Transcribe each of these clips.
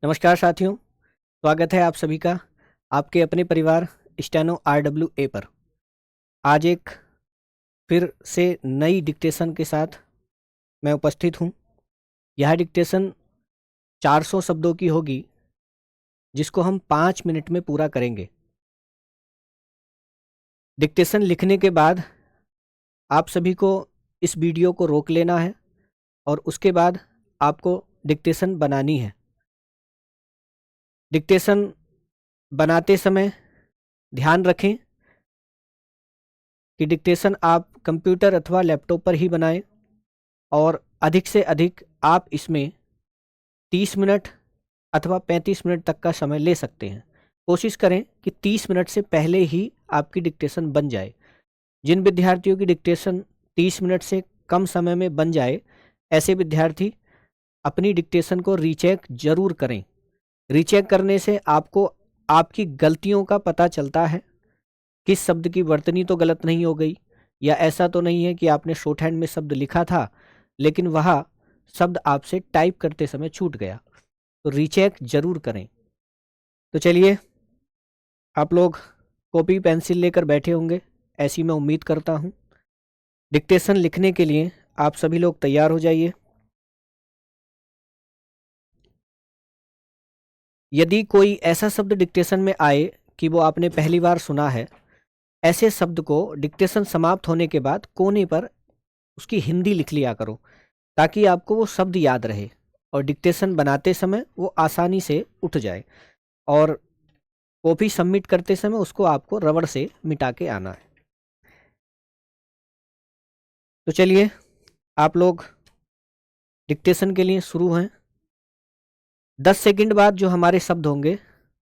नमस्कार साथियों, स्वागत है आप सभी का आपके अपने परिवार स्टेनो RWA पर। आज एक फिर से नई डिक्टेशन के साथ मैं उपस्थित हूँ। यह डिक्टेशन 400 शब्दों की होगी, जिसको हम 5 मिनट में पूरा करेंगे। डिक्टेशन लिखने के बाद आप सभी को इस वीडियो को रोक लेना है और उसके बाद आपको डिक्टेशन बनानी है। डिक्टेशन बनाते समय ध्यान रखें कि डिक्टेशन आप कंप्यूटर अथवा लैपटॉप पर ही बनाएं और अधिक से अधिक आप इसमें 30 मिनट अथवा 35 मिनट तक का समय ले सकते हैं। कोशिश करें कि 30 मिनट से पहले ही आपकी डिक्टेशन बन जाए। जिन विद्यार्थियों की डिक्टेशन 30 मिनट से कम समय में बन जाए, ऐसे विद्यार्थी अपनी डिक्टेशन को रीचेक जरूर करें। रीचेक करने से आपको आपकी गलतियों का पता चलता है। किस शब्द की वर्तनी तो गलत नहीं हो गई, या ऐसा तो नहीं है कि आपने शॉर्ट हैंड में शब्द लिखा था लेकिन वह शब्द आपसे टाइप करते समय छूट गया। तो रीचेक जरूर करें। तो चलिए, आप लोग कॉपी पेंसिल लेकर बैठे होंगे, ऐसी मैं उम्मीद करता हूं। डिक्टेशन लिखने के लिए आप सभी लोग तैयार हो जाइए। यदि कोई ऐसा शब्द डिक्टेशन में आए कि वो आपने पहली बार सुना है, ऐसे शब्द को डिक्टेशन समाप्त होने के बाद कोने पर उसकी हिंदी लिख लिया करो, ताकि आपको वो शब्द याद रहे और डिक्टेशन बनाते समय वो आसानी से उठ जाए। और कॉपी सबमिट करते समय उसको आपको रबड़ से मिटा के आना है। तो चलिए, आप लोग डिक्टेशन के लिए शुरू हैं। 10 सेकंड बाद जो हमारे शब्द होंगे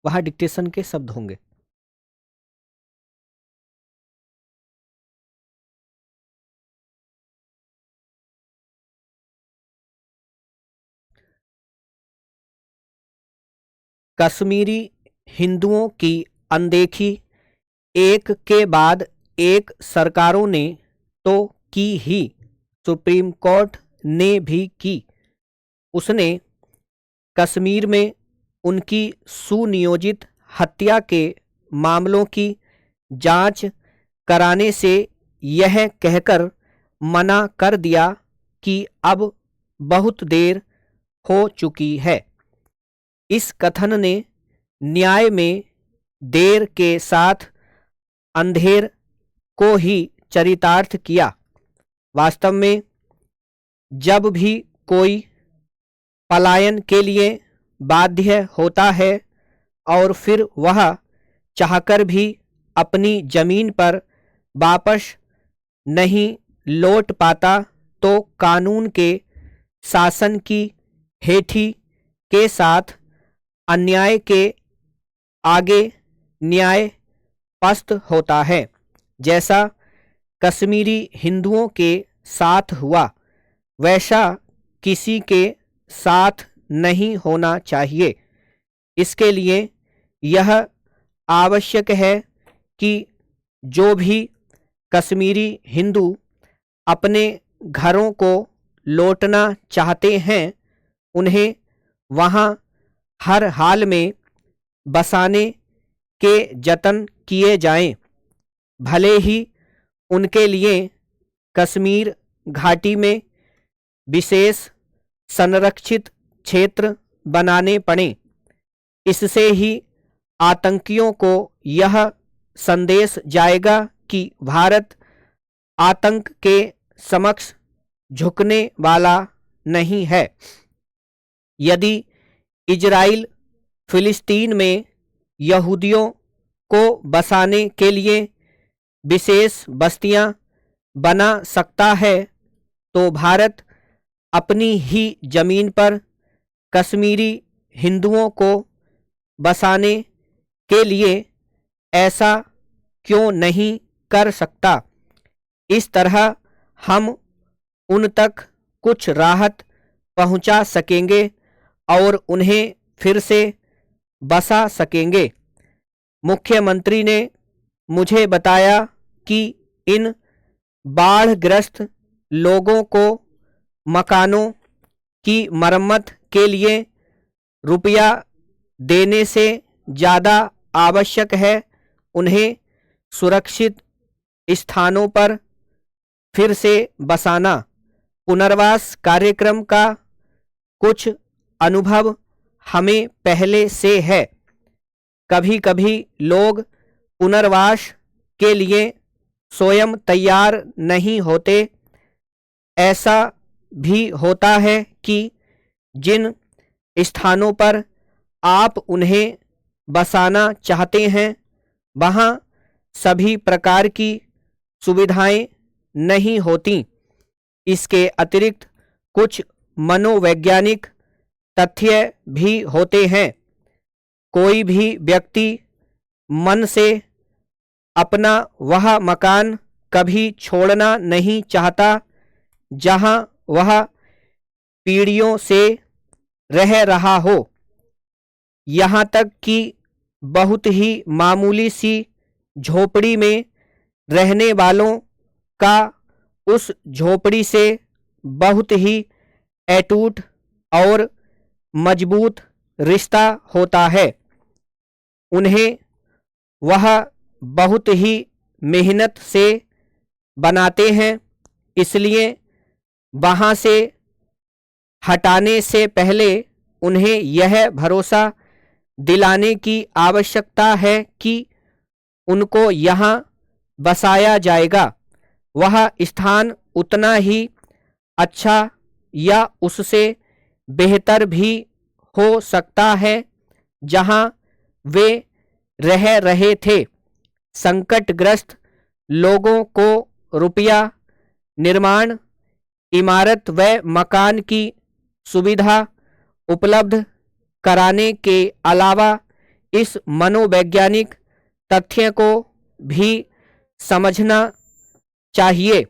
वह डिक्टेशन के शब्द होंगे। कश्मीरी हिंदुओं की अनदेखी एक के बाद एक सरकारों ने तो की ही, सुप्रीम कोर्ट ने भी की। उसने कश्मीर में उनकी सुनियोजित हत्या के मामलों की जांच कराने से यह कहकर मना कर दिया कि अब बहुत देर हो चुकी है। इस कथन ने न्याय में देर के साथ अंधेर को ही चरितार्थ किया। वास्तव में जब भी कोई पलायन के लिए बाध्य होता है और फिर वह चाहकर भी अपनी जमीन पर वापस नहीं लौट पाता, तो कानून के शासन की हेठी के साथ अन्याय के आगे न्याय पस्त होता है। जैसा कश्मीरी हिंदुओं के साथ हुआ, वैसा किसी के साथ नहीं होना चाहिए। इसके लिए यह आवश्यक है कि जो भी कश्मीरी हिंदू अपने घरों को लौटना चाहते हैं, उन्हें वहां हर हाल में बसाने के जतन किए जाएं। भले ही उनके लिए कश्मीर घाटी में विशेष संरक्षित क्षेत्र बनाने पड़े। इससे ही आतंकियों को यह संदेश जाएगा कि भारत आतंक के समक्ष झुकने वाला नहीं है। यदि इजराइल फिलिस्तीन में यहूदियों को बसाने के लिए विशेष बस्तियां बना सकता है, तो भारत अपनी ही जमीन पर कश्मीरी हिंदुओं को बसाने के लिए ऐसा क्यों नहीं कर सकता। इस तरह हम उन तक कुछ राहत पहुंचा सकेंगे और उन्हें फिर से बसा सकेंगे। मुख्यमंत्री ने मुझे बताया कि इन बाढ़ग्रस्त लोगों को मकानों की मरम्मत के लिए रुपया देने से ज़्यादा आवश्यक है उन्हें सुरक्षित स्थानों पर फिर से बसाना। पुनर्वास कार्यक्रम का कुछ अनुभव हमें पहले से है। कभी कभी लोग पुनर्वास के लिए स्वयं तैयार नहीं होते। ऐसा भी होता है कि जिन स्थानों पर आप उन्हें बसाना चाहते हैं वहाँ सभी प्रकार की सुविधाएं नहीं होती। इसके अतिरिक्त कुछ मनोवैज्ञानिक तथ्य भी होते हैं। कोई भी व्यक्ति मन से अपना वह मकान कभी छोड़ना नहीं चाहता जहां वह पीढ़ियों से रह रहा हो। यहाँ तक कि बहुत ही मामूली सी झोपड़ी में रहने वालों का उस झोपड़ी से बहुत ही अटूट और मजबूत रिश्ता होता है। उन्हें वह बहुत ही मेहनत से बनाते हैं, इसलिए वहाँ से हटाने से पहले उन्हें यह भरोसा दिलाने की आवश्यकता है कि उनको यहाँ बसाया जाएगा। वह स्थान उतना ही अच्छा या उससे बेहतर भी हो सकता है जहाँ वे रह रहे थे। संकटग्रस्त लोगों को रुपया, निर्माण, इमारत व मकान की सुविधा उपलब्ध कराने के अलावा इस मनोवैज्ञानिक तथ्य को भी समझना चाहिए।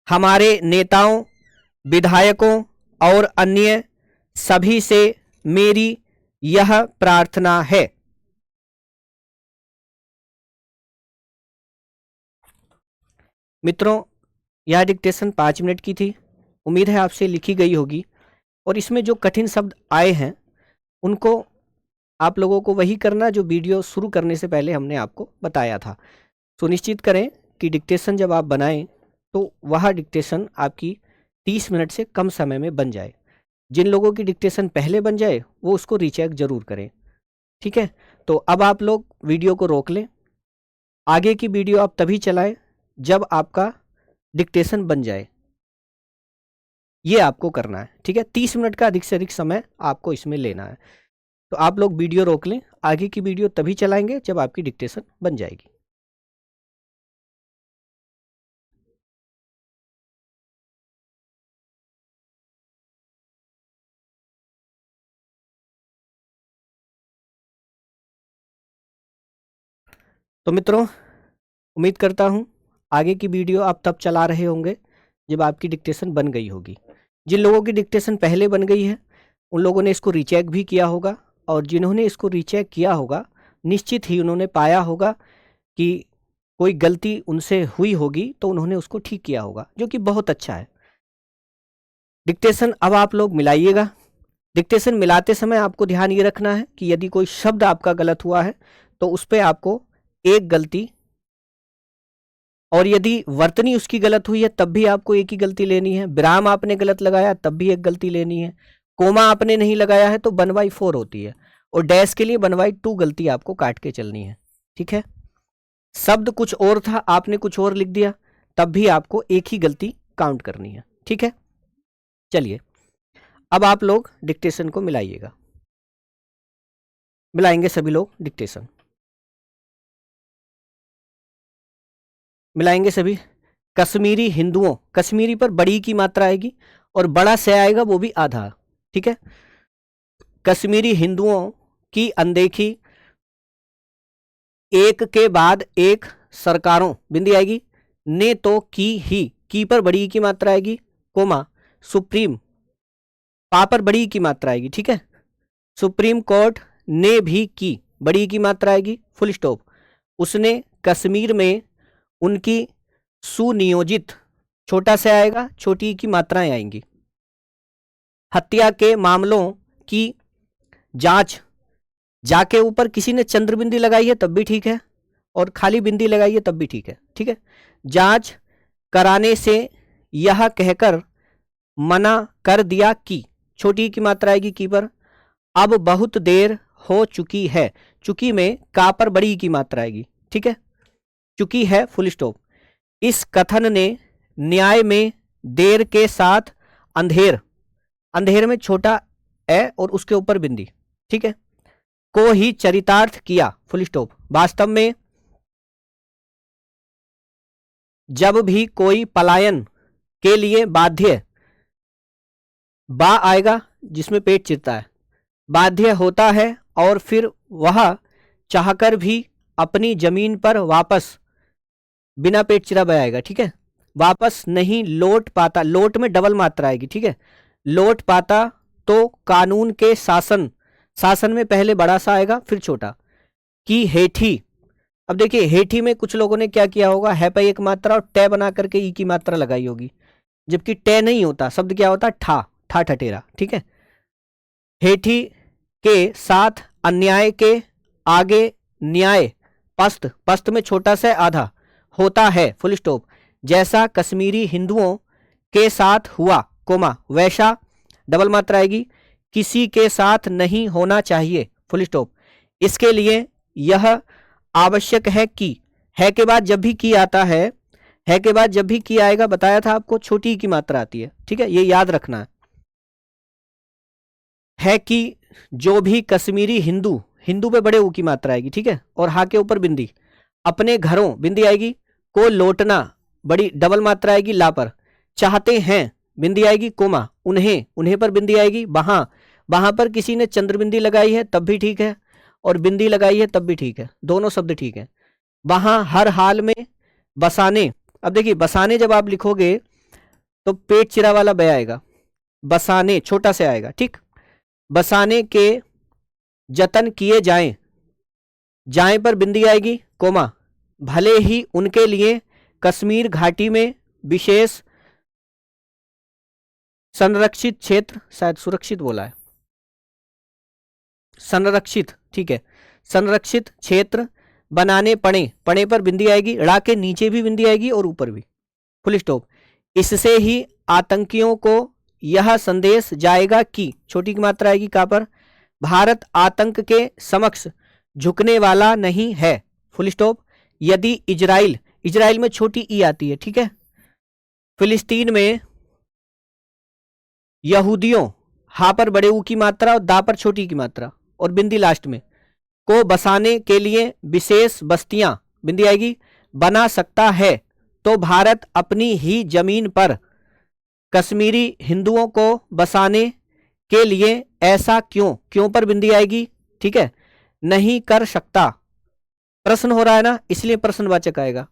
हमारे नेताओं, विधायकों और अन्य सभी से मेरी यह प्रार्थना है। मित्रों, यह डिक्टेशन 5 मिनट की थी। उम्मीद है आपसे लिखी गई होगी और इसमें जो कठिन शब्द आए हैं उनको आप लोगों को वही करना जो वीडियो शुरू करने से पहले हमने आपको बताया था। सुनिश्चित करें कि डिक्टेशन जब आप बनाएं तो वह डिक्टेशन आपकी 30 मिनट से कम समय में बन जाए। जिन लोगों की डिक्टेशन पहले बन जाए वो उसको रीचेक जरूर करें, ठीक है। तो अब आप लोग वीडियो को रोक लें। आगे की वीडियो आप तभी चलाएं जब आपका डिक्टेशन बन जाए। ये आपको करना है, ठीक है। 30 मिनट का अधिक से अधिक समय आपको इसमें लेना है। तो आप लोग वीडियो रोक लें। आगे की वीडियो तभी चलाएंगे जब आपकी डिक्टेशन बन जाएगी। तो मित्रों, उम्मीद करता हूँ आगे की वीडियो आप तब चला रहे होंगे जब आपकी डिक्टेशन बन गई होगी। जिन लोगों की डिक्टेशन पहले बन गई है उन लोगों ने इसको रीचेक भी किया होगा, और जिन्होंने इसको रीचेक किया होगा निश्चित ही उन्होंने पाया होगा कि कोई गलती उनसे हुई होगी तो उन्होंने उसको ठीक किया होगा, जो कि बहुत अच्छा है। डिक्टेशन अब आप लोग मिलाइएगा। डिक्टेशन मिलाते समय आपको ध्यान ये रखना है कि यदि कोई शब्द आपका गलत हुआ है तो उस पर आपको एक गलती, और यदि वर्तनी उसकी गलत हुई है तब भी आपको एक ही गलती लेनी है। विराम आपने गलत लगाया तब भी एक गलती लेनी है। कोमा आपने नहीं लगाया है तो 1/4 होती है, और डैश के लिए 1/2 गलती आपको काट के चलनी है, ठीक है। शब्द कुछ और था, आपने कुछ और लिख दिया, तब भी आपको एक ही गलती काउंट करनी है, ठीक है। चलिए अब आप लोग डिक्टेशन को मिलाइएगा। मिलाएंगे सभी लोग डिक्टेशन, मिलाएंगे सभी। कश्मीरी हिंदुओं, कश्मीरी पर बड़ी की मात्रा आएगी और बड़ा से आएगा वो भी आधा, ठीक है। कश्मीरी हिंदुओं की अनदेखी, एक के बाद एक सरकारों, बिंदी आएगी, ने तो की पर बड़ी की मात्रा आएगी, कोमा, सुप्रीम, पा पर बड़ी की मात्रा आएगी, ठीक है। सुप्रीम कोर्ट ने भी की, बड़ी की मात्रा आएगी, फुल स्टॉप। उसने कश्मीर में उनकी सुनियोजित, छोटा से आएगा, छोटी की मात्राएं आएंगी। हत्या के मामलों की जांच, जा के ऊपर किसी ने चंद्र बिंदी लगाई है तब भी ठीक है, और खाली बिंदी लगाई है तब भी ठीक है। ठीक है, जांच कराने से यह कहकर मना कर दिया कि, छोटी की मात्रा आएगी की पर, अब बहुत देर हो चुकी है, चुकी में का पर बड़ी की मात्रा आएगी। ठीक है, चुकी है फुल स्टॉप। इस कथन ने न्याय में देर के साथ अंधेर, अंधेर में छोटा ए और उसके ऊपर बिंदी, ठीक है, को ही चरितार्थ किया फुल स्टॉप। वास्तव में जब भी कोई पलायन के लिए बाध्य, बा आएगा जिसमें पेट चिरता है, बाध्य होता है और फिर वह चाहकर भी अपनी जमीन पर वापस, बिना पेट चिरा बह आएगा, ठीक है, वापस नहीं लौट पाता, लौट में डबल मात्रा आएगी, ठीक है, लौट पाता तो कानून के शासन, शासन में पहले बड़ा सा आएगा फिर छोटा, की हेठी। अब देखिए हेठी में कुछ लोगों ने क्या किया होगा, है पे एक मात्रा और टे बना करके ई की मात्रा लगाई होगी, जबकि टे नहीं होता, शब्द क्या होता, ठा, ठा ठटेरा। ठीक है, हेठी के साथ अन्याय के आगे न्याय, पस्त, पस्त में छोटा सा आधा होता है फुल स्टॉप, जैसा कश्मीरी हिंदुओं के साथ हुआ, कोमा, वैसा डबल मात्रा आएगी, किसी के साथ नहीं होना चाहिए फुल स्टॉप। इसके लिए यह आवश्यक है कि, है के बाद जब भी की आता है के बाद जब भी की आएगा, बताया था आपको, छोटी की मात्रा आती है। ठीक है, ये याद रखना है कि जो भी कश्मीरी हिंदू, हिंदू पे बड़े ऊ की मात्रा आएगी, ठीक है, और हा के ऊपर बिंदी, अपने घरों बिंदी आएगी, को लौटना बड़ी डबल मात्रा आएगी ला पर, चाहते हैं बिंदी आएगी कोमा, उन्हें, उन्हें पर बिंदी आएगी, वहां, वहां पर किसी ने चंद्र बिंदी लगाई है तब भी ठीक है, और बिंदी लगाई है तब भी ठीक है, दोनों शब्द ठीक है। वहां हर हाल में बसाने, अब देखिए बसाने जब आप लिखोगे तो पेट चिरा वाला बया आएगा, बसाने छोटा से आएगा, ठीक, बसाने के जतन किए जाएं, जाएं पर बिंदी आएगी कोमा, भले ही उनके लिए कश्मीर घाटी में विशेष संरक्षित क्षेत्र, शायद सुरक्षित बोला है, संरक्षित, ठीक है, संरक्षित क्षेत्र बनाने पड़े, पड़े पर बिंदी आएगी, ड़ा के नीचे भी बिंदी आएगी और ऊपर भी फुल स्टॉप। इससे ही आतंकियों को यह संदेश जाएगा कि, छोटी की मात्रा आएगी का पर, भारत आतंक के समक्ष झुकने वाला नहीं है फुल स्टॉप। यदि इजराइल, इजराइल में छोटी ई आती है, ठीक है, फिलिस्तीन में यहूदियों, हा पर बड़े ऊ की मात्रा और दा पर छोटी की मात्रा और बिंदी लास्ट में, को बसाने के लिए विशेष बस्तियां, बिंदी आएगी, बना सकता है, तो भारत अपनी ही जमीन पर कश्मीरी हिंदुओं को बसाने के लिए ऐसा क्यों, क्यों पर बिंदी आएगी, ठीक है, नहीं कर सकता। प्रश्न हो रहा है ना, इसलिए प्रश्नवाचक आएगा,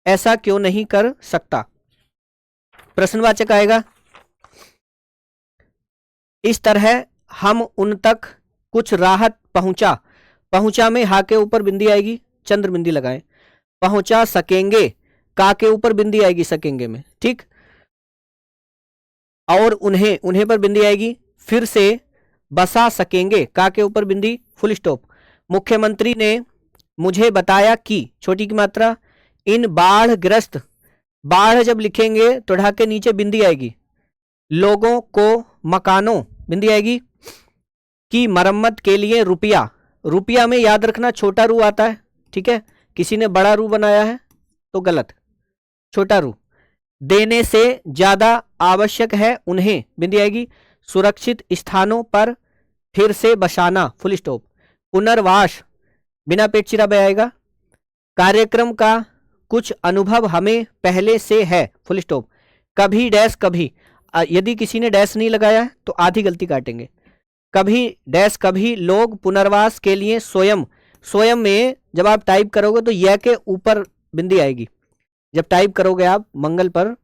ऐसा क्यों नहीं कर सकता, प्रश्नवाचक आएगा। इस तरह हम उन तक कुछ राहत पहुंचा, पहुंचा में हा के ऊपर बिंदी आएगी, चंद्र बिंदी लगाएं, पहुंचा सकेंगे, का के ऊपर बिंदी आएगी सकेंगे में, ठीक, और उन्हें, उन्हें पर बिंदी आएगी, फिर से बसा सकेंगे, का के ऊपर बिंदी फुल स्टॉप। मुख्यमंत्री ने मुझे बताया कि, छोटी की मात्रा, इन बाढ़ ग्रस्त, बाढ़ जब लिखेंगे तो ढा के नीचे बिंदी आएगी, लोगों को मकानों, बिंदी आएगी, की मरम्मत के लिए रुपया, रुपया में याद रखना छोटा रू आता है, ठीक है, किसी ने बड़ा रू बनाया है तो गलत, छोटा रू, देने से ज्यादा आवश्यक है उन्हें, बिंदी आएगी, सुरक्षित स्थानों पर फिर से बसाना फुल स्टॉप, पुनर्वास, बिना पेट चिरा बह आएगा, कार्यक्रम का कुछ अनुभव हमें पहले से है फुल स्टॉप, कभी डैश कभी, यदि किसी ने डैश नहीं लगाया है तो आधी गलती काटेंगे, कभी डैश कभी लोग पुनर्वास के लिए स्वयं, स्वयं में जब आप टाइप करोगे तो यह के ऊपर बिंदी आएगी, जब टाइप करोगे आप मंगल पर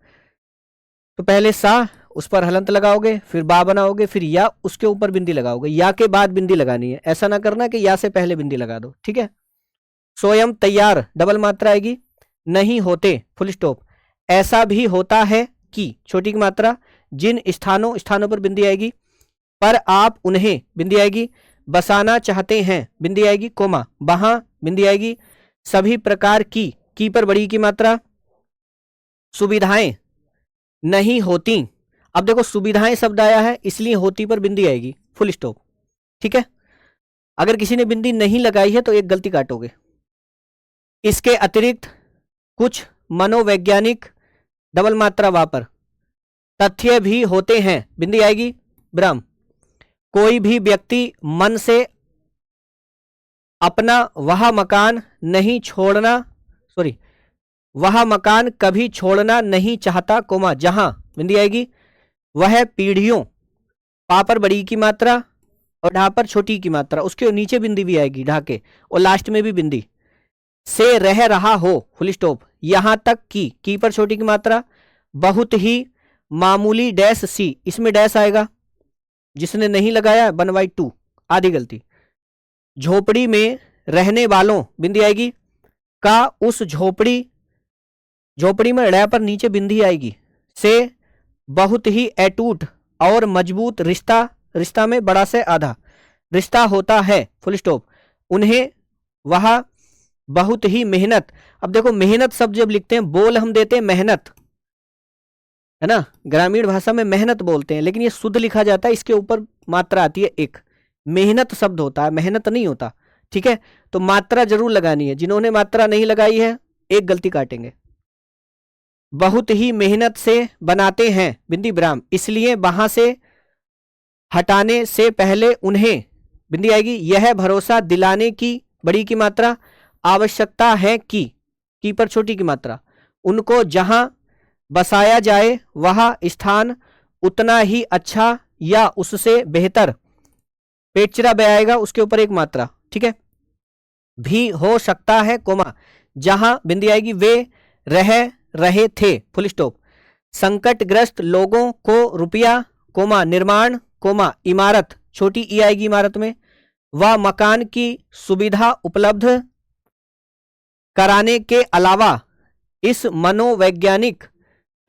तो पहले सा, उस पर हलंत लगाओगे, फिर बा बनाओगे, फिर या उसके ऊपर बिंदी लगाओगे, या के बाद बिंदी लगानी है, ऐसा ना करना कि या से पहले बिंदी लगा दो, ठीक है। स्वयं तैयार, डबल मात्रा आएगी, नहीं होते फुल स्टॉप, ऐसा भी होता है कि, छोटी की मात्रा, जिन स्थानों, स्थानों पर बिंदी आएगी, पर आप उन्हें, बिंदी आएगी, बसाना चाहते हैं, बिंदी आएगी, कोमा, वहां, बिंदी आएगी, सभी प्रकार की पर बड़ी की मात्रा, सुविधाएं नहीं होती। अब देखो सुविधाएं शब्द आया है इसलिए होती पर बिंदी आएगी, फुल स्टॉप। ठीक है, अगर किसी ने बिंदी नहीं लगाई है तो एक गलती काटोगे। इसके अतिरिक्त कुछ मनोवैज्ञानिक, डबल मात्रा वापर, तथ्य भी होते हैं, बिंदी आएगी, विराम। कोई भी व्यक्ति मन से अपना वह मकान नहीं छोड़ना, सॉरी, वह मकान कभी छोड़ना नहीं चाहता, कोमा, जहां, बिंदी आएगी, वह पीढ़ियों, पापर बड़ी की मात्रा और ढा पर छोटी की मात्रा, उसके नीचे बिंदी भी आएगी ढा के, और लास्ट में भी बिंदी, से रह रहा हो, फुल स्टॉप, यहां तक की पर छोटी की मात्रा, बहुत ही मामूली डैश सी, इसमें डैश आएगा, जिसने नहीं लगाया 1/2, आधी गलती। झोपड़ी में रहने वालों, बिंदी आएगी, का उस झोपड़ी, झोपड़ी में ड़ पर नीचे बिंदी आएगी, से बहुत ही अटूट और मजबूत रिश्ता, रिश्ता में बड़ा से आधा रिश्ता होता है, फुल स्टॉप, उन्हें वह बहुत ही मेहनत। अब देखो मेहनत शब्द जब लिखते हैं, बोल हम देते हैं मेहनत, है ना, ग्रामीण भाषा में मेहनत बोलते हैं, लेकिन ये शुद्ध लिखा जाता है, इसके ऊपर मात्रा आती है एक, मेहनत शब्द होता है, मेहनत नहीं होता। ठीक है, तो मात्रा जरूर लगानी है, जिन्होंने मात्रा नहीं लगाई है एक गलती काटेंगे। बहुत ही मेहनत से बनाते हैं, बिंदी विराम, इसलिए वहां से हटाने से पहले उन्हें, बिंदी आएगी, यह भरोसा दिलाने की, बड़ी की मात्रा, आवश्यकता है की पर छोटी की मात्रा, उनको जहां बसाया जाए वह स्थान उतना ही अच्छा या उससे बेहतर, पेचरा बे आएगा, उसके ऊपर एक मात्रा, ठीक है, भी हो सकता है, कोमा, जहां, बिंदी आएगी, वे रह रहे थे, फुल स्टॉप, संकटग्रस्त लोगों को रुपया, कोमा, निर्माण, कोमा, इमारत, छोटी ई आएगी इमारत में, व मकान की सुविधा उपलब्ध कराने के अलावा इस मनोवैज्ञानिक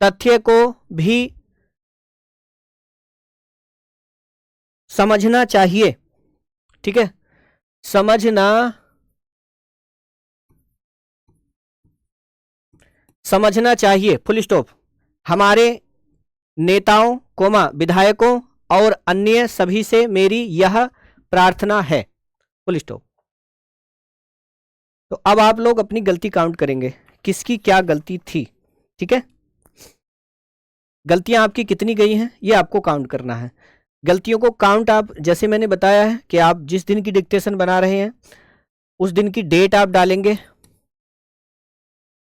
तथ्य को भी समझना चाहिए। ठीक है, समझना चाहिए, फुल स्टॉप, हमारे नेताओं, कोमा, विधायकों और अन्य सभी से मेरी यह प्रार्थना है, फुल स्टॉप। तो अब आप लोग अपनी गलती काउंट करेंगे, किसकी क्या गलती थी। ठीक है, गलतियां आपकी कितनी गई हैं ये आपको काउंट करना है। गलतियों को काउंट आप, जैसे मैंने बताया है कि आप जिस दिन की डिक्टेशन बना रहे हैं उस दिन की डेट आप डालेंगे,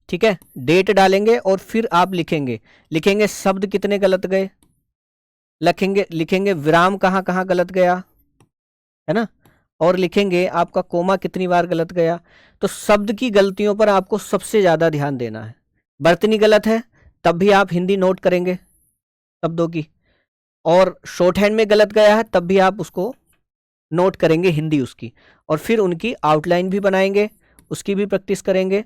ठीक है, डेट डालेंगे और फिर आप लिखेंगे शब्द कितने गलत गए, लिखेंगे विराम कहाँ कहाँ गलत गया, है ना, और लिखेंगे आपका कोमा कितनी बार गलत गया। तो शब्द की गलतियों पर आपको सबसे ज्यादा ध्यान देना है। वर्तनी गलत है तब भी आप हिंदी नोट करेंगे शब्दों की, और शॉर्ट हैंड में गलत गया है तब भी आप उसको नोट करेंगे हिंदी उसकी, और फिर उनकी आउटलाइन भी बनाएंगे, उसकी भी प्रैक्टिस करेंगे,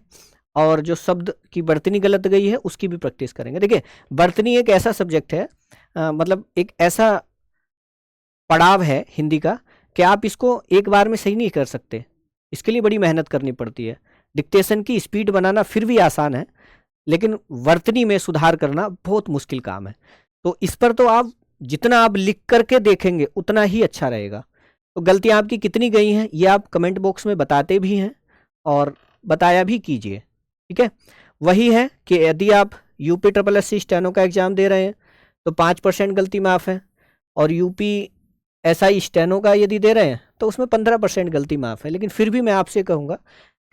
और जो शब्द की वर्तनी गलत गई है उसकी भी प्रैक्टिस करेंगे। देखिए वर्तनी एक ऐसा सब्जेक्ट है, मतलब एक ऐसा पड़ाव है हिंदी का कि आप इसको एक बार में सही नहीं कर सकते, इसके लिए बड़ी मेहनत करनी पड़ती है। डिक्टेशन की स्पीड बनाना फिर भी आसान है, लेकिन वर्तनी में सुधार करना बहुत मुश्किल काम है। तो इस पर तो आप जितना आप लिख करके देखेंगे उतना ही अच्छा रहेगा। तो गलतियां आपकी कितनी गई हैं ये आप कमेंट बॉक्स में बताते भी हैं और बताया भी कीजिए। ठीक है, वही है कि यदि आप यूपी SSC स्टेनो का एग्जाम दे रहे हैं तो 5% गलती माफ़ है, और यूपी SI स्टेनो का यदि दे रहे हैं तो उसमें 15% गलती माफ़ है। लेकिन फिर भी मैं आपसे कहूँगा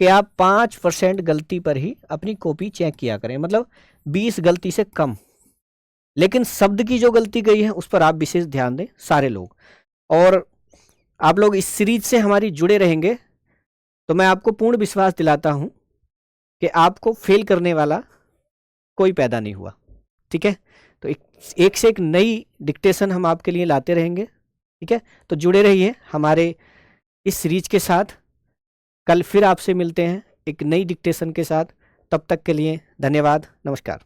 कि आप 5% गलती पर ही अपनी कॉपी चेक किया करें, मतलब 20 गलती से कम। लेकिन शब्द की जो गलती गई है उस पर आप विशेष ध्यान दें सारे लोग। और आप लोग इस सीरीज से हमारी जुड़े रहेंगे तो मैं आपको पूर्ण विश्वास दिलाता हूं कि आपको फेल करने वाला कोई पैदा नहीं हुआ। ठीक है, तो एक से एक नई डिक्टेशन हम आपके लिए लाते रहेंगे। ठीक है, तो जुड़े रहिए हमारे इस सीरीज के साथ। कल फिर आपसे मिलते हैं एक नई डिक्टेशन के साथ। तब तक के लिए धन्यवाद, नमस्कार।